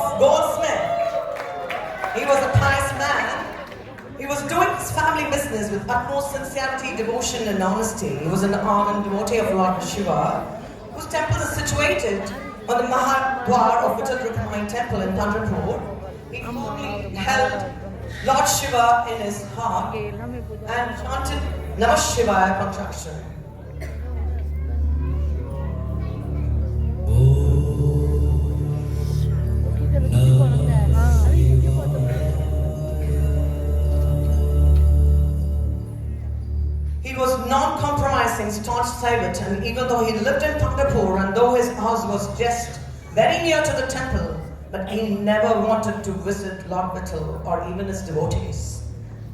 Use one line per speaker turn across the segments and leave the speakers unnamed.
of goldsmith. He was a pious man. He was doing his family business with utmost sincerity, devotion and honesty. He was an ardent devotee of Lord Shiva, whose temple is situated on the Mahadwar of Rukmayi Temple in Panduranga. He firmly held Lord Shiva in his heart and chanted Namah Shivaya Panchakshara. He was non-compromising, staunch Saivat, and even though he lived in Panduranga and though his house was just very near to the temple, but he never wanted to visit Lord Vittal or even his devotees.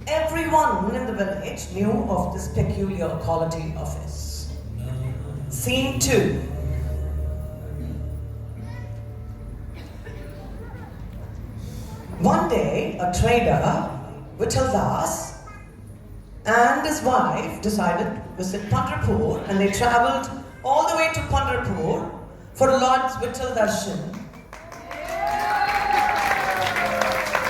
Everyone in the village knew of this peculiar quality of his. Scene 2. One day, a trader, Vittal Das, and his wife decided to visit Pandurpur, and they travelled all the way to Pandurpur for Lord's Vittal Darshan.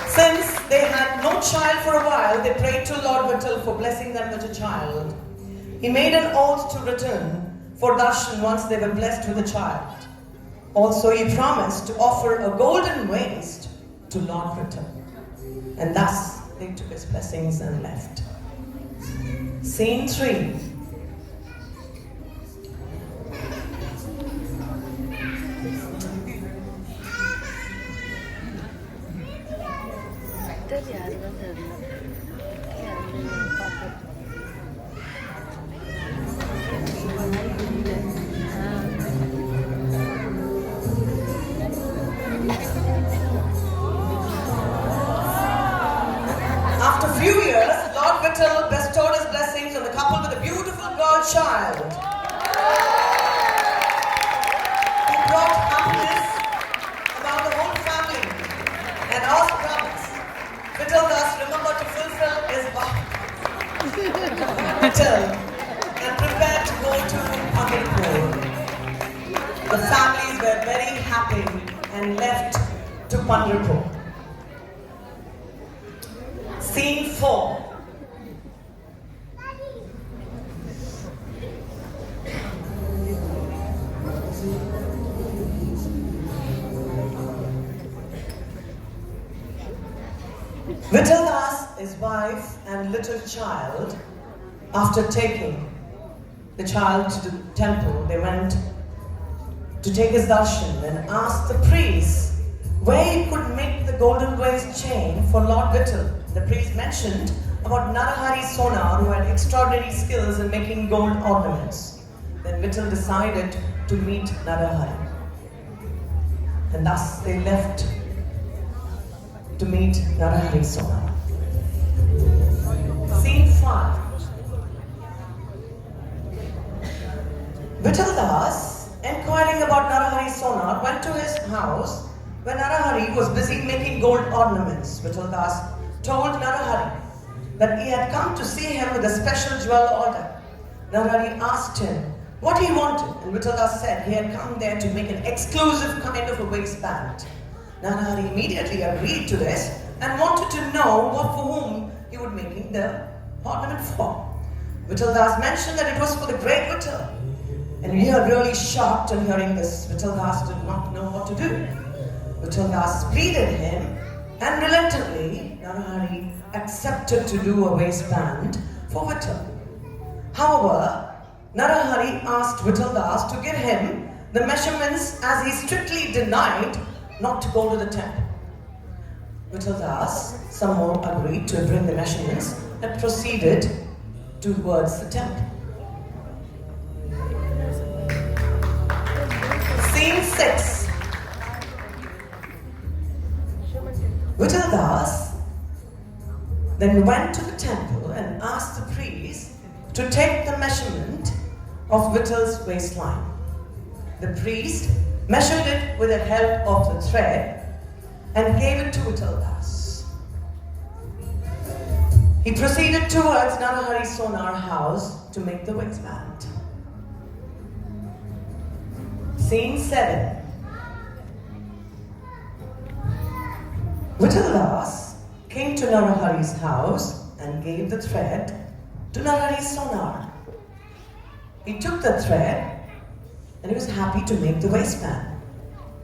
Since they had no child for a while, they prayed to Lord Vittal for blessing them with a child. He made an oath to return for darshan once they were blessed with a child. Also, he promised to offer a golden waist to Lord Vittal. And thus, they took his blessings and left. Scene 3. After a few years, Lord Vittal bestowed his blessings on the couple with a beautiful girl child. He brought happiness about the whole family, and as promised, Vittal Das remembered to fulfill his vow and prepared to go to Pandurpur. The families were very happy and left to Pandurpur. Scene 4. Vittal Das, his wife and little child, after taking the child to the temple, they went to take his darshan and asked the priest where he could make the golden waist chain for Lord Vittal. The priest mentioned about Narahari Sonar, who had extraordinary skills in making gold ornaments. Then Vittal decided to meet Narahari. And thus they left to meet Narahari Sonar. Scene 5. Vittal Das, inquiring about Narahari Sonar, went to his house when Narahari was busy making gold ornaments. Vittal Das told Narahari that he had come to see him with a special jewel order. Narahari asked him what he wanted, and Vittal Das said he had come there to make an exclusive kind of a waistband. Narahari immediately agreed to this and wanted to know what for whom he would making the ornament for. Vittal Das mentioned that it was for the great Vittal, and we are really shocked on hearing this. Vittal Das did not know what to do. Vittal Das pleaded him, and reluctantly, Narahari accepted to do a waistband for Vittal. However, Narahari asked Vittal Das to give him the measurements, as he strictly denied not to go to the temple. Vittal Das somehow agreed to bring the measurements and proceeded towards the temple. Scene 6. Vittal Das then went to the temple and asked the priest to take the measurement of Vittal's waistline. The priest measured it with the help of the thread and gave it to Vittal Das. He proceeded towards Narahari Sonar house to make the waistband. Scene 7. Vittaldas came to Narahari's house and gave the thread to Narahari's sonar. He took the thread and he was happy to make the waistband.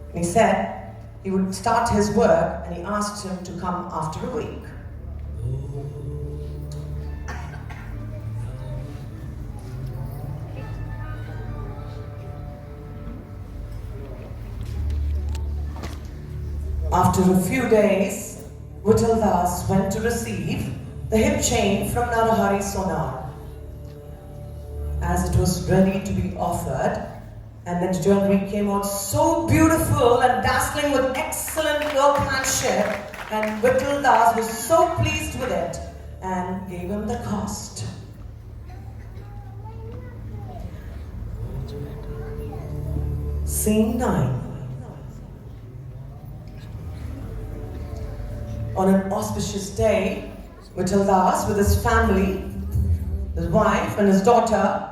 And he said he would start his work and he asked him to come after a week. After a few days, Vittaldas went to receive the hip chain from Narahari's sonar. As it was ready to be offered, and that jewelry came out so beautiful and dazzling with excellent workmanship, and Vittaldas was so pleased with it and gave him the cost. Scene 9. On an auspicious day, Vittaldas with his family, his wife and his daughter,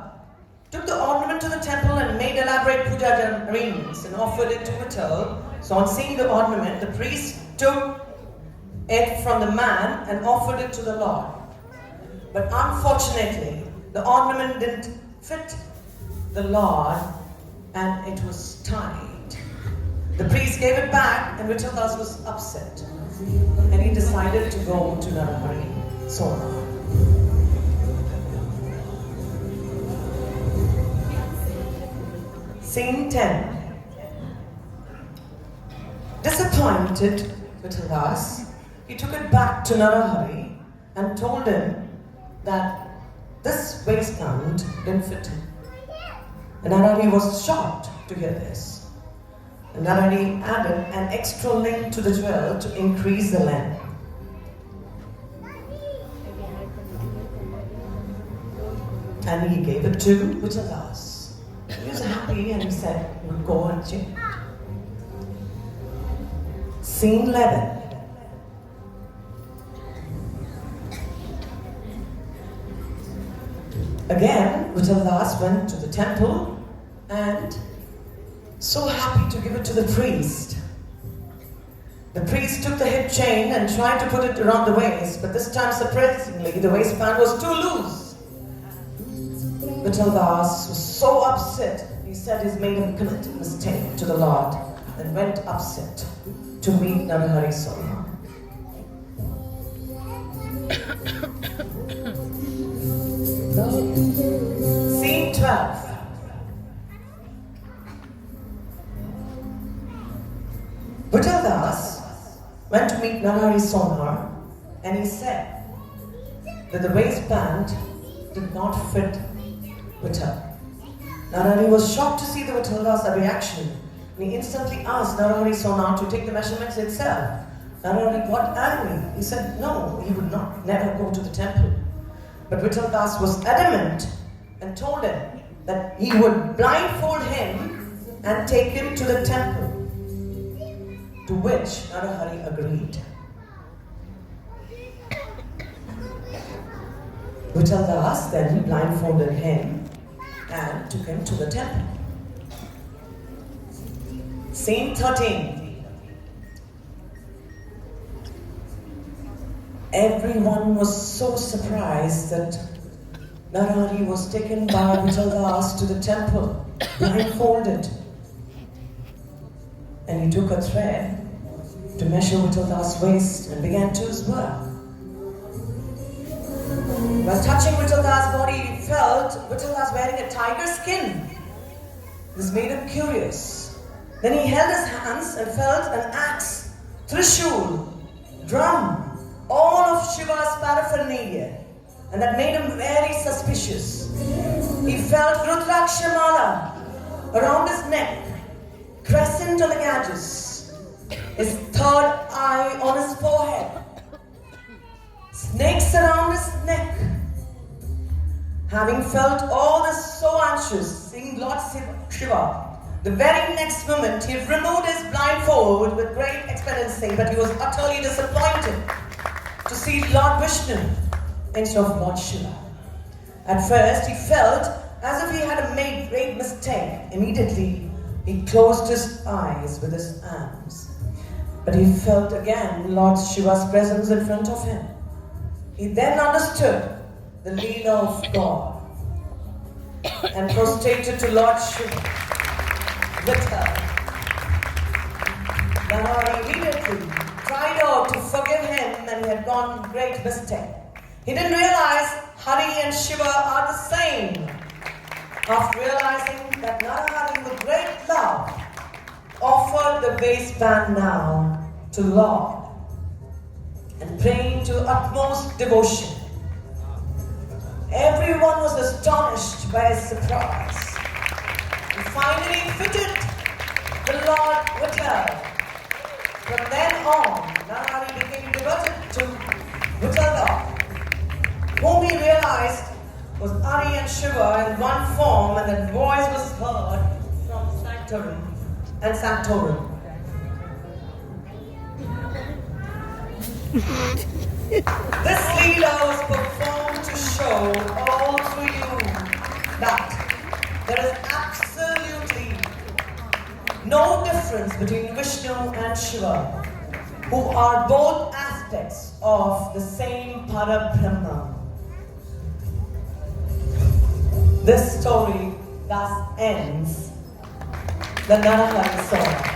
took the ornament to the temple and made elaborate puja arrangements and offered it to Vittal. So on seeing the ornament, the priest took it from the man and offered it to the Lord. But unfortunately, the ornament didn't fit the Lord and it was tied. The priest gave it back and Vittaldas was upset. And he decided to go to Narahari sonar. Scene 10. Disappointed Vittaldas, he took it back to Narahari and told him that this waistband didn't fit him. And Narahari was shocked to hear this. And Narahari added an extra link to the jewel to increase the length. And he gave it to Vittaldas. He was happy and he said, "We'll go and change." Scene 11. Again, Vittaldas went to the temple and so happy to give it to the priest. The priest took the hip chain and tried to put it around the waist, but this time surprisingly the waistband was too loose. Vittaldas was so upset, he said he's made a committed mistake to the Lord and went upset to meet Narahari sonar. Scene 12. Vittaldas went to meet Narahari sonar and he said that the waistband did not fit Vittal. Narahari was shocked to see the Vittaldas' reaction and he instantly asked Narahari sonar to take the measurements itself. Narahari got angry. He said no, he would never go to the temple. But Vittaldas was adamant and told him that he would blindfold him and take him to the temple. To which Narahari agreed. Vittaldas then blindfolded him and took him to the temple. Scene 13. Everyone was so surprised that Narahari was taken by Vittaldas to the temple, blindfolded. And he took a thread to measure Vittaldas' waist and began to his work. While touching Vittaldas' body, he felt Vittaldas wearing a tiger skin. This made him curious. Then he held his hands and felt an axe, trishul, drum, all of Shiva's paraphernalia, and that made him very suspicious. He felt Rudrakshamala around his neck, crescent on the gadgets, his third eye on his forehead, snakes around his neck. Having felt all this so anxious, seeing Lord Shiva, the very next moment he removed his blindfold with great expectancy, but he was utterly disappointed to see Lord Vishnu instead of Lord Shiva. At first he felt as if he had made a great mistake. Immediately he closed his eyes with his arms. But he felt again Lord Shiva's presence in front of him. He then understood the Leela of God and prostrated to Lord Shiva with her. Narahari immediately cried out to forgive him, and he had gone great mistake. He didn't realize Hari and Shiva are the same. After realizing that Narahari with great love offered the waistband now to Lord and praying to utmost devotion. Everyone was astonished by his surprise. He finally fitted the Lord with her. From then on, Narahari became devoted to Vitala, whom he realized was Hari and Shiva in one form, and that voice was heard from Sanctorum and Sanctorum. This Leela was performed to show all through you that there is absolutely no difference between Vishnu and Shiva, who are both aspects of the same Parabrahma. This story thus ends the Narahari song.